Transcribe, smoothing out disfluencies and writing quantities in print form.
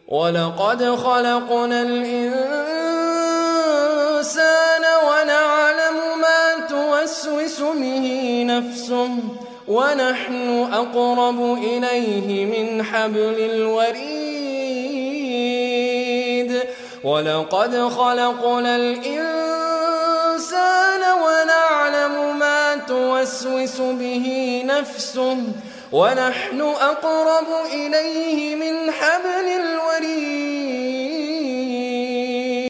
ولقد خلقنا الإنسان ونعلم ما توسوس به نفسه ونحن أقرب إليه من حبل الوريد ولقد خلقنا الإنسان ونعلم ما توسوس به نفسه ونحن أقرب إليه من حبل الوريد